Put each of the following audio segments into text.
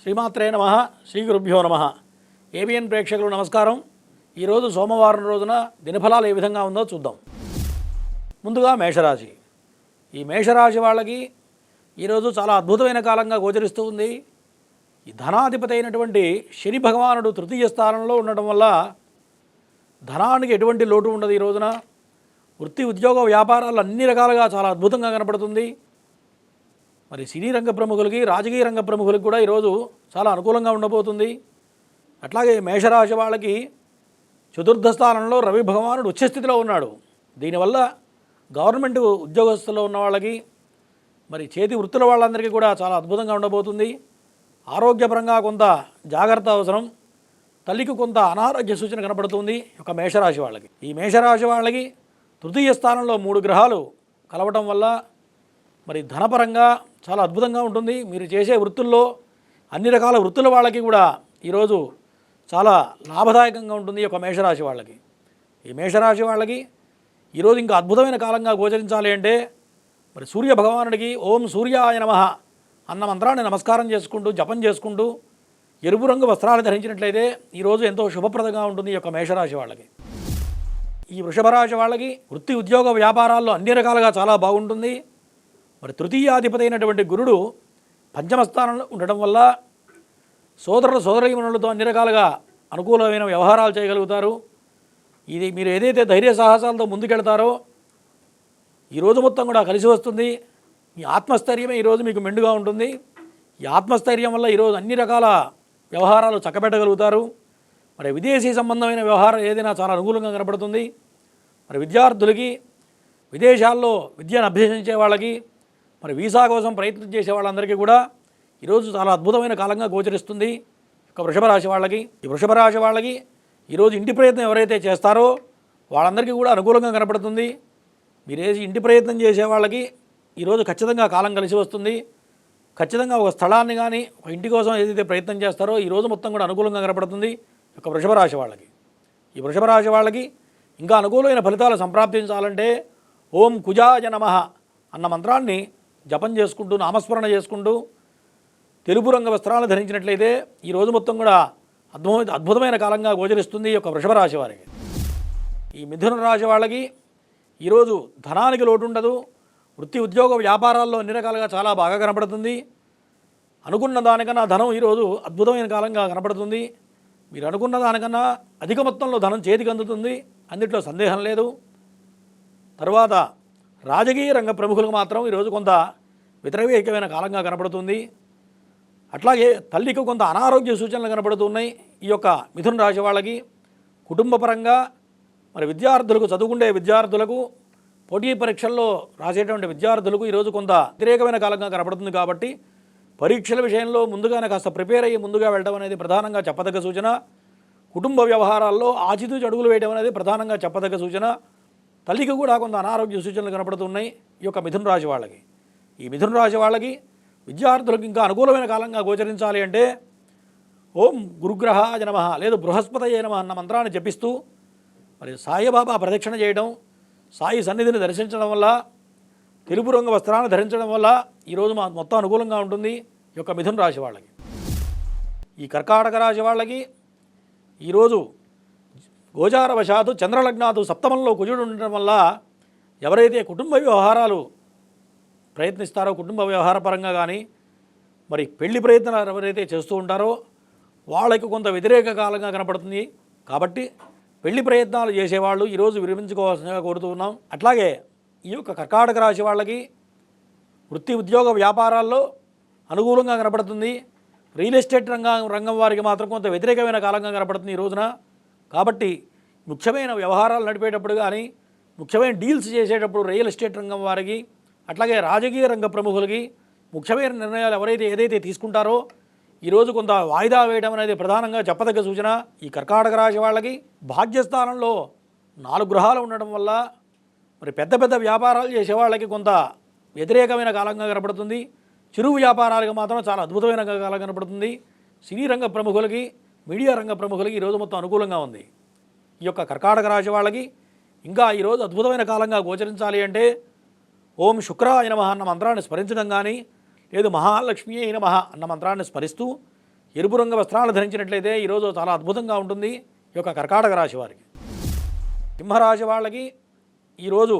శ్రీమాత్రే నమః. శ్రీ గురుభ్యో నమః. ఏబిఎన్ ప్రేక్షకులు నమస్కారం. ఈరోజు సోమవారం రోజున దినఫలాలు ఏ విధంగా ఉందో చూద్దాం. ముందుగా మేషరాశి. ఈ మేషరాశి వాళ్ళకి ఈరోజు చాలా అద్భుతమైన కాలంగా గోచరిస్తూ ఉంది. ఈ ధనాధిపతి అయినటువంటి శని భగవానుడు తృతీయ స్థానంలో ఉండడం వల్ల ధనానికి ఎటువంటి లోటు ఉండదు. ఈ రోజున వృత్తి ఉద్యోగ వ్యాపారాలు అన్ని రకాలుగా చాలా అద్భుతంగా కనపడుతుంది. మరి సినీ రంగ ప్రముఖులకి, రాజకీయ రంగ ప్రముఖులకి కూడా ఈరోజు చాలా అనుకూలంగా ఉండబోతుంది. అట్లాగే మేషరాశి వాళ్ళకి చతుర్థ స్థానంలో రవి భగవానుడు ఉచ్చస్థితిలో ఉన్నాడు. దీనివల్ల గవర్నమెంట్ ఉద్యోగస్తుల్లో ఉన్న వాళ్ళకి, మరి చేతి వృత్తుల వాళ్ళందరికీ కూడా చాలా అద్భుతంగా ఉండబోతుంది. ఆరోగ్యపరంగా కొంత జాగ్రత్త అవసరం. తల్లికి కొంత అనారోగ్య సూచన కనపడుతుంది ఒక మేషరాశి వాళ్ళకి. ఈ మేషరాశి వాళ్ళకి తృతీయ స్థానంలో 3 గ్రహాలు కలవటం వల్ల మరి ధనపరంగా చాలా అద్భుతంగా ఉంటుంది. మీరు చేసే వృత్తుల్లో అన్ని రకాల వృత్తుల వాళ్ళకి కూడా ఈరోజు చాలా లాభదాయకంగా ఉంటుంది ఒక మేషరాశి వాళ్ళకి. ఈ మేషరాశి వాళ్ళకి ఈరోజు ఇంకా అద్భుతమైన కాలంగా గోచరించాలి అంటే మరి సూర్య భగవానుడికి ఓం సూర్యాయ నమః అన్న మంత్రాన్ని నమస్కారం చేసుకుంటూ జపం చేసుకుంటూ ఎరుపు రంగు వస్త్రాలు ధరించినట్లయితే ఈరోజు ఎంతో శుభప్రదంగా ఉంటుంది ఈ యొక్క మేషరాశి వాళ్ళకి. ఈ వృషభ రాశి వాళ్ళకి వృత్తి ఉద్యోగ వ్యాపారాల్లో అన్ని రకాలుగా చాలా బాగుంటుంది. మరి తృతీయాధిపతి అయినటువంటి గురుడు పంచమ స్థానంలో ఉండడం వల్ల సోదరీమణులతో అన్ని రకాలుగా అనుకూలమైన వ్యవహారాలు చేయగలుగుతారు. ఇది మీరు ఏదైతే ధైర్య సాహసాలతో ముందుకెళ్తారో ఈరోజు మొత్తం కూడా కలిసి వస్తుంది. మీ ఆత్మస్థైర్యమే ఈరోజు మీకు మెండుగా ఉంటుంది. ఈ ఆత్మస్థైర్యం వల్ల ఈరోజు అన్ని రకాల వ్యవహారాలు చక్కబెట్టగలుగుతారు. మరి విదేశీ సంబంధమైన వ్యవహారం ఏదైనా చాలా అనుకూలంగా కనపడుతుంది. మరి విద్యార్థులకి, విదేశాల్లో విద్యను అభ్యసించే వాళ్ళకి, మరి వీసా కోసం ప్రయత్నం చేసే వాళ్ళందరికీ కూడా ఈరోజు చాలా అద్భుతమైన కాలంగా గోచరిస్తుంది ఒక వృషభ రాశి వాళ్ళకి. ఈ వృషభ రాశి వాళ్ళకి ఈరోజు ఇంటి ప్రయత్నం ఎవరైతే చేస్తారో వాళ్ళందరికీ కూడా అనుకూలంగా కనపడుతుంది. మీరేసి ఇంటి ప్రయత్నం చేసే వాళ్ళకి ఈరోజు ఖచ్చితంగా కాలం కలిసి వస్తుంది. ఖచ్చితంగా ఒక స్థలాన్ని కానీ ఒక ఇంటి కోసం ఏదైతే ప్రయత్నం చేస్తారో ఈరోజు మొత్తం కూడా అనుకూలంగా కనపడుతుంది ఒక వృషభ రాశి వాళ్ళకి. ఈ వృషభ రాశి వాళ్ళకి ఇంకా అనుకూలమైన ఫలితాలు సంప్రాప్తించాలంటే ఓం కుజాయ నమః అన్న మంత్రాన్ని జపం చేసుకుంటూ నామస్మరణ చేసుకుంటూ తెలుపు రంగు వస్త్రాలను ధరించినట్లయితే ఈరోజు మొత్తం కూడా అద్భుతమైన కాలంగా గోచరిస్తుంది ఈ యొక్క వృషభ రాశి వారికి. ఈ మిథున రాశి వాళ్ళకి ఈరోజు ధనానికి లోటు ఉండదు. వృత్తి ఉద్యోగ వ్యాపారాల్లో అన్ని రకాలుగా చాలా బాగా కనపడుతుంది. అనుకున్న దానికన్నా ధనం ఈరోజు అద్భుతమైన కాలంగా కనపడుతుంది. మీరు అనుకున్న దానికన్నా అధిక మొత్తంలో ధనం చేతికి అందుతుంది, అందుట్లో సందేహం లేదు. తర్వాత రాజకీయ రంగ ప్రముఖులకు మాత్రం ఈరోజు కొంత వ్యతిరేకమైన కాలంగా కనపడుతుంది. అట్లాగే తల్లికి కొంత అనారోగ్య సూచనలు కనపడుతున్నాయి ఈ యొక్క మిథున రాశి వాళ్ళకి. కుటుంబపరంగా మరి విద్యార్థులకు, చదువుకునే విద్యార్థులకు, పోటీ పరీక్షల్లో రాసేటువంటి విద్యార్థులకు ఈరోజు కొంత వ్యతిరేకమైన కాలంగా కనపడుతుంది. కాబట్టి పరీక్షల విషయంలో ముందుగానే కాస్త ప్రిపేర్ అయ్యి ముందుగా వెళ్ళడం అనేది ప్రధానంగా చెప్పదగ్గ సూచన. కుటుంబ వ్యవహారాల్లో ఆచితూచి అడుగులు వేయడం అనేది ప్రధానంగా చెప్పదగ్గ సూచన. తల్లికి కూడా కొంత అనారోగ్య సూచనలు కనపడుతున్నాయి ఈ యొక్క మిథున రాశి వాళ్ళకి. ఈ మిథున రాశి వాళ్ళకి విద్యార్థులకు ఇంకా అనుకూలమైన కాలంగా గోచరించాలి అంటే ఓం గురుగ్రహాయ నమః లేదు బృహస్పతయే నమః అన్న మంత్రాన్ని జపిస్తూ మరి సాయిబాబా ప్రదక్షిణ చేయడం, సాయి సన్నిధిని దర్శించడం వల్ల, తెలుపు రంగు వస్త్రాలను ధరించడం వల్ల ఈరోజు మొత్తం అనుకూలంగా ఉంటుంది ఈ యొక్క మిథున రాశి వాళ్ళకి. ఈ కర్కాటక రాశి వాళ్ళకి ఈరోజు గోచారవశాత్తు చంద్రలగ్నాథు సప్తమంలో కుజుడు ఉండడం వల్ల ఎవరైతే కుటుంబ వ్యవహారాలు ప్రయత్నిస్తారో, కుటుంబ వ్యవహార పరంగా కానీ మరి పెళ్లి ప్రయత్నాలు ఎవరైతే చేస్తూ ఉంటారో వాళ్ళకి కొంత వ్యతిరేక కాలంగా కనపడుతుంది. కాబట్టి పెళ్లి ప్రయత్నాలు చేసేవాళ్ళు ఈరోజు విరమించుకోవాల్సిందిగా కోరుతూ ఉన్నాం. అట్లాగే ఈ యొక్క కర్కాటక రాశి వాళ్ళకి వృత్తి ఉద్యోగ వ్యాపారాల్లో అనుకూలంగా కనపడుతుంది. రియల్ ఎస్టేట్ రంగం వారికి మాత్రం కొంత వ్యతిరేకమైన కాలంగా కనపడుతుంది ఈ రోజున. కాబట్టి ముఖ్యమైన వ్యవహారాలు నడిపేటప్పుడు కానీ, ముఖ్యమైన డీల్స్ చేసేటప్పుడు రియల్ ఎస్టేట్ రంగం వారికి, అట్లాగే రాజకీయ రంగ ప్రముఖులకి ముఖ్యమైన నిర్ణయాలు ఎవరైతే ఏదైతే తీసుకుంటారో ఈరోజు కొంత వాయిదా వేయడం అనేది ప్రధానంగా చెప్పదగ్గ సూచన. ఈ కర్కాటక రాశి వాళ్ళకి భాగ్యస్థానంలో 4 గ్రహాలు ఉండడం వల్ల మరి పెద్ద పెద్ద వ్యాపారాలు చేసే వాళ్ళకి కొంత వ్యతిరేకమైన కాలంగా కనపడుతుంది. చిరు వ్యాపారాలకు మాత్రం చాలా అద్భుతమైన కాలం కనపడుతుంది. సినీ రంగ ప్రముఖులకి, మీడియా రంగ ప్రముఖులకి ఈరోజు మొత్తం అనుకూలంగా ఉంది. ఈ యొక్క కర్కాటక రాశి వాళ్ళకి ఇంకా ఈరోజు అద్భుతమైన కాలంగా గోచరించాలి అంటే ఓం శుక్రాయ నమః అన్న మంత్రాన్ని స్మరించడం కానీ, లేదు మహాలక్ష్మీ నమః అన్న మంత్రాన్ని స్మరిస్తూ ఎరుపు రంగు వస్త్రాలు ధరించినట్లయితే ఈరోజు చాలా అద్భుతంగా ఉంటుంది ఈ యొక్క కర్కాటక రాశి వారికి. సింహరాశి వాళ్ళకి ఈరోజు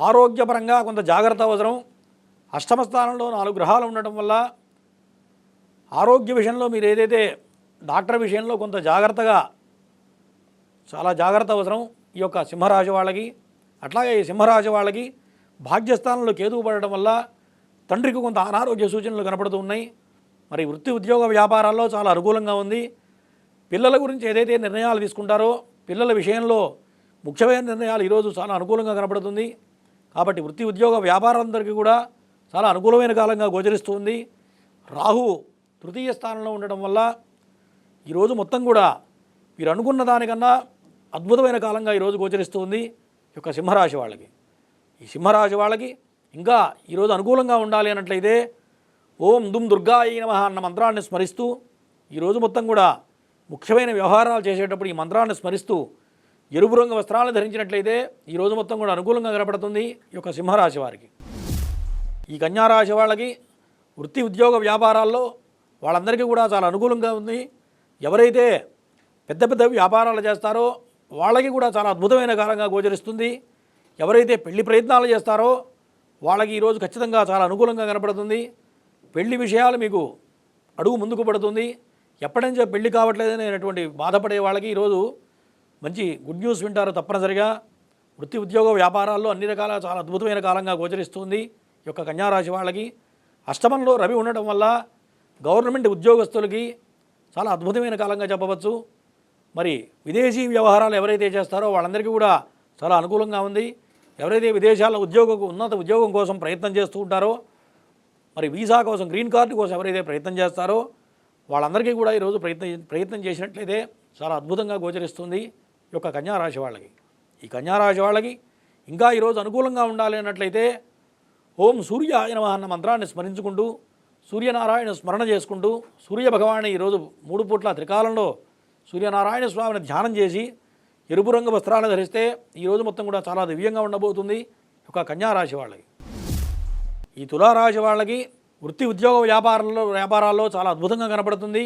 ఆరోగ్యపరంగా కొంత జాగ్రత్త అవసరం. అష్టమ స్థానంలో 4 గ్రహాలు ఉండటం వల్ల ఆరోగ్య విషయంలో మీరు ఏదైతే డాక్టర్ విషయంలో కొంత చాలా జాగ్రత్త అవసరం ఈ యొక్క సింహరాశి వాళ్ళకి. అట్లాగే ఈ సింహరాశి వాళ్ళకి భాగ్యస్థానంలో కేతువు పడడం వల్ల తండ్రికి కొంత అనారోగ్య సూచనలు కనపడుతూ ఉన్నాయి. మరి వృత్తి ఉద్యోగ వ్యాపారాల్లో చాలా అనుకూలంగా ఉంది. పిల్లల గురించి ఏదైతే నిర్ణయాలు తీసుకుంటారో పిల్లల విషయంలో ముఖ్యమైన నిర్ణయాలు ఈరోజు చాలా అనుకూలంగా కనపడుతుంది. కాబట్టి వృత్తి ఉద్యోగ వ్యాపారాలందరికీ కూడా చాలా అనుకూలమైన కాలంగా గోచరిస్తుంది. రాహు తృతీయ స్థానంలో ఉండడం వల్ల ఈరోజు మొత్తం కూడా మీరు అనుకున్న దానికన్నా అద్భుతమైన కాలంగా ఈరోజు గోచరిస్తుంది ఈ యొక్క సింహరాశి వాళ్ళకి. ఈ సింహరాశి వాళ్ళకి ఇంకా ఈరోజు అనుకూలంగా ఉండాలి అన్నట్లయితే ఓం దుమ్ దుర్గాయ నమః అన్న మంత్రాన్ని స్మరిస్తూ ఈరోజు మొత్తం కూడా ముఖ్యమైన వ్యవహారాలు చేసేటప్పుడు ఈ మంత్రాన్ని స్మరిస్తూ ఎరుపు రంగు వస్త్రాలను ధరించినట్లయితే ఈరోజు మొత్తం కూడా అనుకూలంగా కనపడుతుంది ఈ యొక్క సింహరాశి వారికి. ఈ కన్యారాశి వాళ్ళకి వృత్తి ఉద్యోగ వ్యాపారాల్లో వాళ్ళందరికీ కూడా చాలా అనుకూలంగా ఉంది. ఎవరైతే పెద్ద పెద్ద వ్యాపారాలు చేస్తారో వాళ్ళకి కూడా చాలా అద్భుతమైన కాలంగా గోచరిస్తుంది. ఎవరైతే పెళ్లి ప్రయత్నాలు చేస్తారో వాళ్ళకి ఈరోజు ఖచ్చితంగా చాలా అనుకూలంగా కనపడుతుంది. పెళ్లి విషయాలు మీకు అడుగు ముందుకు పడుతుంది. ఎప్పటి నుంచో పెళ్లి కావట్లేదని అనేటువంటి బాధపడే వాళ్ళకి ఈరోజు మంచి గుడ్ న్యూస్ వింటారు తప్పనిసరిగా. వృత్తి ఉద్యోగ వ్యాపారాల్లో అన్ని రకాల చాలా అద్భుతమైన కాలంగా గోచరిస్తుంది ఈ యొక్క కన్యారాశి వాళ్ళకి. అష్టమంలో రవి ఉండటం వల్ల గవర్నమెంట్ ఉద్యోగస్తులకి చాలా అద్భుతమైన కాలంగా చెప్పవచ్చు. మరి విదేశీ వ్యవహారాలు ఎవరైతే చేస్తారో వాళ్ళందరికీ కూడా చాలా అనుకూలంగా ఉంది. ఎవరైతే విదేశాల్లో ఉన్నత ఉద్యోగం కోసం ప్రయత్నం చేస్తూ ఉంటారో మరి వీసా కోసం గ్రీన్ కార్డు కోసం ఎవరైతే ప్రయత్నం చేస్తారో వాళ్ళందరికీ కూడా ఈరోజు ప్రయత్నం చేసినట్లయితే చాలా అద్భుతంగా గోచరిస్తుంది ఈ యొక్క కన్యారాశి వాళ్ళకి. ఈ కన్యారాశి వాళ్ళకి ఇంకా ఈరోజు అనుకూలంగా ఉండాలి అన్నట్లయితే ఓం సూర్యాయ నమః అన్న మంత్రాన్ని స్మరించుకుంటూ సూర్యనారాయణ స్మరణ చేసుకుంటూ సూర్య భగవాన్ని ఈరోజు 3 పూట్ల త్రికాలంలో సూర్యనారాయణ స్వామిని ధ్యానం చేసి ఎరుపు రంగు వస్త్రాలను ధరిస్తే ఈరోజు మొత్తం కూడా చాలా దివ్యంగా ఉండబోతుంది ఈ యొక్క కన్యారాశి వాళ్ళకి. ఈ తులారాశి వాళ్ళకి వృత్తి ఉద్యోగ వ్యాపారాల్లో చాలా అద్భుతంగా కనపడుతుంది.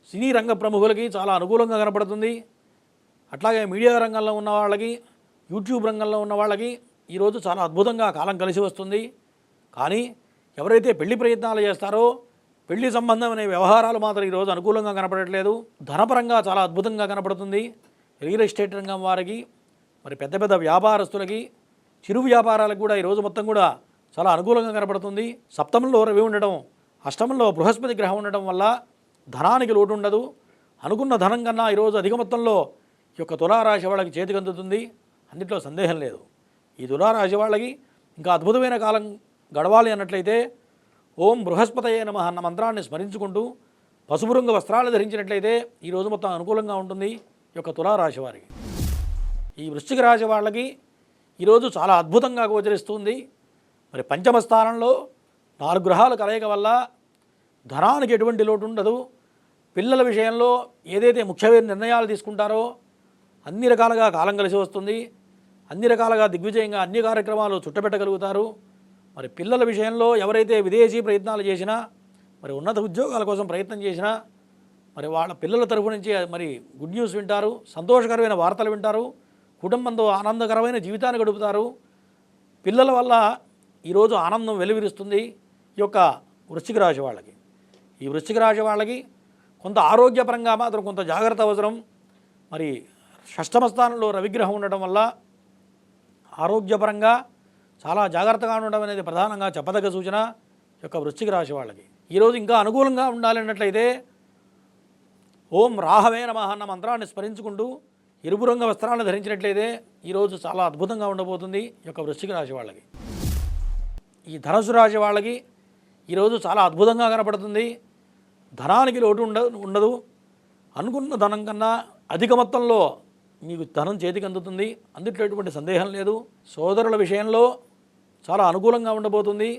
సినీ రంగ ప్రముఖులకి చాలా అనుకూలంగా కనపడుతుంది. అట్లాగే మీడియా రంగంలో ఉన్న వాళ్ళకి యూట్యూబ్ రంగంలో ఉన్న వాళ్ళకి ఈరోజు చాలా అద్భుతంగా కాలం కలిసి వస్తుంది. కానీ ఎవరైతే పెళ్లి ప్రయత్నాలు చేస్తారో పెళ్లి సంబంధమైన వ్యవహారాలు మాత్రం ఈరోజు అనుకూలంగా కనపడట్లేదు. ధనపరంగా చాలా అద్భుతంగా కనపడుతుంది. రియల్ ఎస్టేట్ రంగం వారికి మరి పెద్ద పెద్ద వ్యాపారస్తులకి చిరు వ్యాపారాలకు కూడా ఈరోజు మొత్తం కూడా చాలా అనుకూలంగా కనపడుతుంది. సప్తమంలో రవి ఉండడం అష్టమంలో బృహస్పతి గ్రహం ఉండడం వల్ల ధనానికి లోటు ఉండదు. అనుకున్న ధనం కన్నా ఈరోజు అధిక మొత్తంలో ఈ యొక్క తులారాశి వాళ్ళకి చేతికి అందుతుంది. అన్నిట్లో సందేహం లేదు. ఈ తులారాశి వాళ్ళకి ఇంకా అద్భుతమైన కాలం గడవాలి అన్నట్లయితే ఓం బృహస్పతయే నమః అన్న మంత్రాన్ని స్మరించుకుంటూ పసుపు రంగు వస్త్రాలు ధరించినట్లయితే ఈరోజు మొత్తం అనుకూలంగా ఉంటుంది ఈ యొక్క తులారాశి వారికి. ఈ వృశ్చిక రాశి వాళ్ళకి ఈరోజు చాలా అద్భుతంగా గోచరిస్తుంది. మరి పంచమ స్థానంలో 4 గ్రహాల కలయిక వల్ల ధనానికి ఎటువంటి లోటు ఉండదు. పిల్లల విషయంలో ఏదైతే ముఖ్యమైన నిర్ణయాలు తీసుకుంటారో అన్ని రకాలుగా కాలం కలిసి వస్తుంది. అన్ని రకాలుగా దిగ్విజయంగా అన్ని కార్యక్రమాలు చుట్టబెట్టగలుగుతారు. మరి పిల్లల విషయంలో ఎవరైతే విదేశీ ప్రయత్నాలు చేసినా మరి ఉన్నత ఉద్యోగాల కోసం ప్రయత్నం చేసినా మరి వాళ్ళ పిల్లల తరఫు నుంచి మరి గుడ్ న్యూస్ వింటారు. సంతోషకరమైన వార్తలు వింటారు. కుటుంబంతో ఆనందకరమైన జీవితాన్ని గడుపుతారు. పిల్లల వల్ల ఈరోజు ఆనందం వెలువరిస్తుంది ఈ యొక్క వృశ్చిక రాశి వాళ్ళకి. ఈ వృశ్చిక రాశి వాళ్ళకి కొంత ఆరోగ్యపరంగా మాత్రం కొంత జాగ్రత్త అవసరం. మరి షష్టమ స్థానంలో రవిగ్రహం ఉండటం వల్ల ఆరోగ్యపరంగా చాలా జాగ్రత్తగా ఉండడం అనేది ప్రధానంగా చెప్పదగ్గ సూచన యొక్క వృశ్చిక రాశి వాళ్ళకి. ఈరోజు ఇంకా అనుకూలంగా ఉండాలన్నట్లయితే ఓం రాహవే నమః అన్న మంత్రాన్ని స్మరించుకుంటూ ఎరుపు రంగు వస్త్రాలను ధరించినట్లయితే ఈరోజు చాలా అద్భుతంగా ఉండబోతుంది ఈ యొక్క వృశ్చిక రాశి వాళ్ళకి. ఈ ధనుసు రాశి వాళ్ళకి ఈరోజు చాలా అద్భుతంగా కనపడుతుంది. ధనానికి లోటు ఉండదు. అనుకున్న ధనం కన్నా అధిక మొత్తంలో మీకు ధనం చేతికి అందుతుంది. అందుట్లో ఎటువంటి సందేహం లేదు. సోదరుల విషయంలో చాలా అనుకూలంగా ఉండబోతుంది.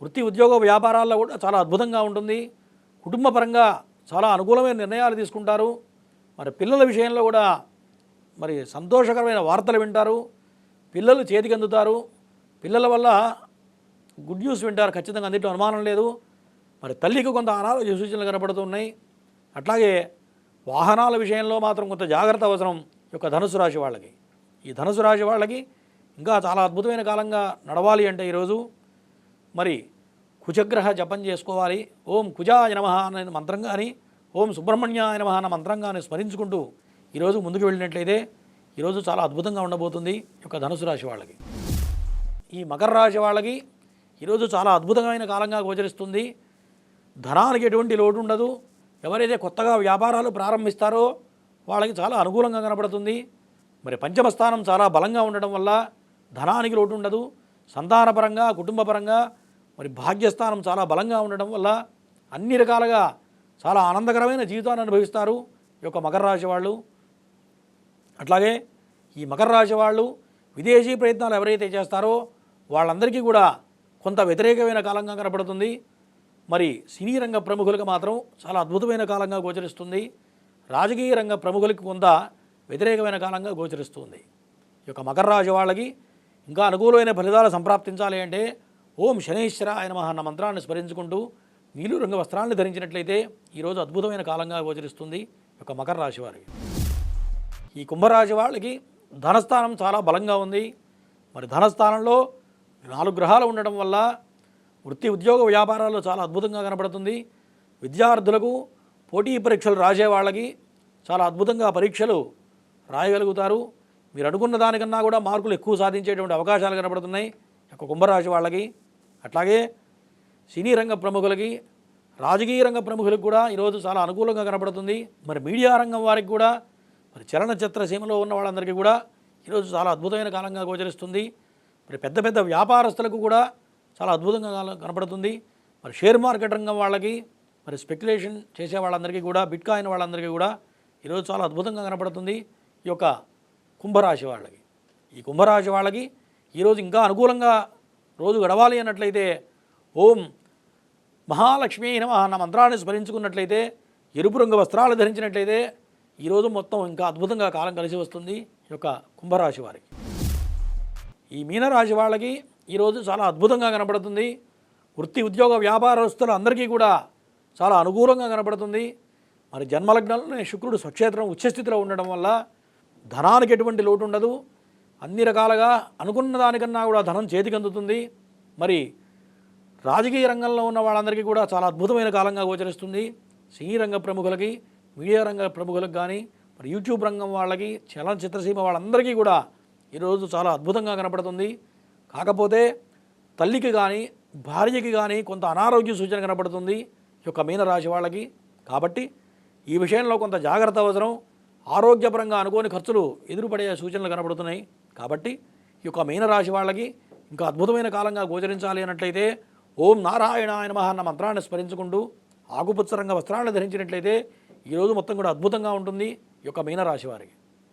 వృత్తి ఉద్యోగ వ్యాపారాల్లో కూడా చాలా అద్భుతంగా ఉంటుంది. కుటుంబపరంగా చాలా అనుకూలమైన నిర్ణయాలు తీసుకుంటారు. మరి పిల్లల విషయంలో కూడా మరి సంతోషకరమైన వార్తలు వింటారు. పిల్లలు చేతికి అందుతారు. పిల్లల వల్ల గుడ్ న్యూస్ వింటారు ఖచ్చితంగా, అందులో అనుమానం లేదు. మరి తల్లికి కొంత అనారోగ్య సూచనలు కనపడుతున్నాయి. అట్లాగే వాహనాల విషయంలో మాత్రం కొంత జాగ్రత్త అవసరం ఈ యొక్క ధనుసు రాశి వాళ్ళకి. ఈ ధనుసు రాశి వాళ్ళకి ఇంకా చాలా అద్భుతమైన కాలంగా నడవాలి అంటే ఈరోజు మరి కుజగ్రహ జపం చేసుకోవాలి. ఓం కుజాయ నమః అనే మంత్రం కానీ, ఓం సుబ్రహ్మణ్యాయ నమః అన్న మంత్రం కానీ స్మరించుకుంటూ ఈరోజు ముందుకు వెళ్ళినట్లయితే ఈరోజు చాలా అద్భుతంగా ఉండబోతుంది ఈ యొక్క ధనుసు రాశి వాళ్ళకి. ఈ మకర రాశి వాళ్ళకి ఈరోజు చాలా అద్భుతమైన కాలంగా గోచరిస్తుంది. ధనానికి ఎటువంటి లోటు ఉండదు. ఎవరైతే కొత్తగా వ్యాపారాలు ప్రారంభిస్తారో వాళ్ళకి చాలా అనుకూలంగా కనపడుతుంది. మరి పంచమ స్థానం చాలా బలంగా ఉండడం వల్ల ధనానికి లోటు ఉండదు. సంతానపరంగా, కుటుంబపరంగా మరి భాగ్యస్థానం చాలా బలంగా ఉండడం వల్ల అన్ని రకాలుగా చాలా ఆనందకరమైన జీవితాన్ని అనుభవిస్తారు ఈ యొక్క మకర రాశి వాళ్ళు. అట్లాగే ఈ మకర రాశి వాళ్ళు విదేశీ ప్రయత్నాలు ఎవరైతే చేస్తారో వాళ్ళందరికీ కూడా కొంత వ్యతిరేకమైన కాలంగా కనపడుతుంది. మరి సినీ రంగ ప్రముఖులకు మాత్రం చాలా అద్భుతమైన కాలంగా గోచరిస్తుంది. రాజకీయ రంగ ప్రముఖులకు కొంత వ్యతిరేకమైన కాలంగా గోచరిస్తుంది. ఈ యొక్క మకర రాశి వాళ్ళకి ఇంకా అనుకూలమైన ఫలితాలు సంప్రాప్తించాలి అంటే ఓం శనైశ్వరాయ నమః అన్న మంత్రాన్ని స్మరించుకుంటూ నీలు రంగు వస్త్రాలను ధరించినట్లయితే ఈరోజు అద్భుతమైన కాలంగా గోచరిస్తుంది ఈ యొక్క మకర రాశి వారికి. ఈ కుంభరాశి వాళ్ళకి ధనస్థానం చాలా బలంగా ఉంది. మరి ధనస్థానంలో 4 గ్రహాలు ఉండడం వల్ల వృత్తి ఉద్యోగ వ్యాపారాల్లో చాలా అద్భుతంగా కనపడుతుంది. విద్యార్థులకు పోటీ పరీక్షలు రాసే వాళ్ళకి చాలా అద్భుతంగా పరీక్షలు రాయగలుగుతారు. మీరు అనుకున్న దానికన్నా కూడా మార్కులు ఎక్కువ సాధించేటువంటి అవకాశాలు కనపడుతున్నాయి ఈ యొక్క కుంభరాశి వాళ్ళకి. అట్లాగే సినీ రంగ ప్రముఖులకి, రాజకీయ రంగ ప్రముఖులకు కూడా ఈరోజు చాలా అనుకూలంగా కనపడుతుంది. మరి మీడియా రంగం వారికి కూడా, మరి చలనచిత్ర సీమలో ఉన్న వాళ్ళందరికీ కూడా ఈరోజు చాలా అద్భుతమైన కాలంగా గోచరిస్తుంది. మరి పెద్ద పెద్ద వ్యాపారస్తులకు కూడా చాలా అద్భుతంగా కనపడుతుంది. మరి షేర్ మార్కెట్ రంగం వాళ్ళకి, మరి స్పెక్యులేషన్ చేసే వాళ్ళందరికీ కూడా, బిట్కాయిన్ వాళ్ళందరికీ కూడా ఈరోజు చాలా అద్భుతంగా కనపడుతుంది ఈ యొక్క కుంభరాశి వాళ్ళకి. ఈ కుంభరాశి వాళ్ళకి ఈరోజు ఇంకా అనుకూలంగా రోజు గడవాలి అన్నట్లయితే ఓం మహాలక్ష్మీ నమః అన్న మంత్రాన్ని స్మరించుకున్నట్లయితే, ఎరుపు రంగు వస్త్రాలు ధరించినట్లయితే ఈరోజు మొత్తం ఇంకా అద్భుతంగా కాలం కలిసి వస్తుంది ఈ యొక్క కుంభరాశి వారికి. ఈ మీనరాశి వాళ్ళకి ఈరోజు చాలా అద్భుతంగా కనపడుతుంది. వృత్తి ఉద్యోగ వ్యాపారస్తులు అందరికీ కూడా చాలా అనుకూలంగా కనపడుతుంది. మరి జన్మలగ్నంలోనే శుక్రుడు స్వక్షేత్రం ఉచ్చస్థితిలో ఉండడం వల్ల ధనానికి ఎటువంటి లోటు ఉండదు. అన్ని రకాలుగా అనుకున్న దానికన్నా కూడా ధనం చేతికి అందుతుంది. మరి రాజకీయ రంగంలో ఉన్న వాళ్ళందరికీ కూడా చాలా అద్భుతమైన కాలంగా గోచరిస్తుంది. సినీ రంగ ప్రముఖులకి, మీడియా రంగ ప్రముఖులకు కానీ, మరి యూట్యూబ్ రంగం వాళ్ళకి, చలనచిత్రసీమ వాళ్ళందరికీ కూడా ఈరోజు చాలా అద్భుతంగా కనపడుతుంది. కాకపోతే తల్లికి కానీ, భార్యకి కానీ కొంత అనారోగ్య సూచన కనపడుతుంది ఈ యొక్క మీనరాశి వాళ్ళకి. కాబట్టి ఈ విషయంలో కొంత జాగ్రత్త అవసరం. ఆరోగ్యపరంగా అనుకోని ఖర్చులు ఎదురుపడే సూచనలు కనపడుతున్నాయి. కాబట్టి ఈ యొక్క మీనరాశి వాళ్ళకి ఇంకా అద్భుతమైన కాలంగా గోచరించాలి అన్నట్లయితే ఓం నారాయణాయ నమః అన్న మంత్రాన్ని స్మరించుకుంటూ ఆకుపచ్చ రంగ వస్త్రాలను ధరించినట్లయితే ఈరోజు మొత్తం కూడా అద్భుతంగా ఉంటుంది ఈ యొక్క మీనరాశి వారికి.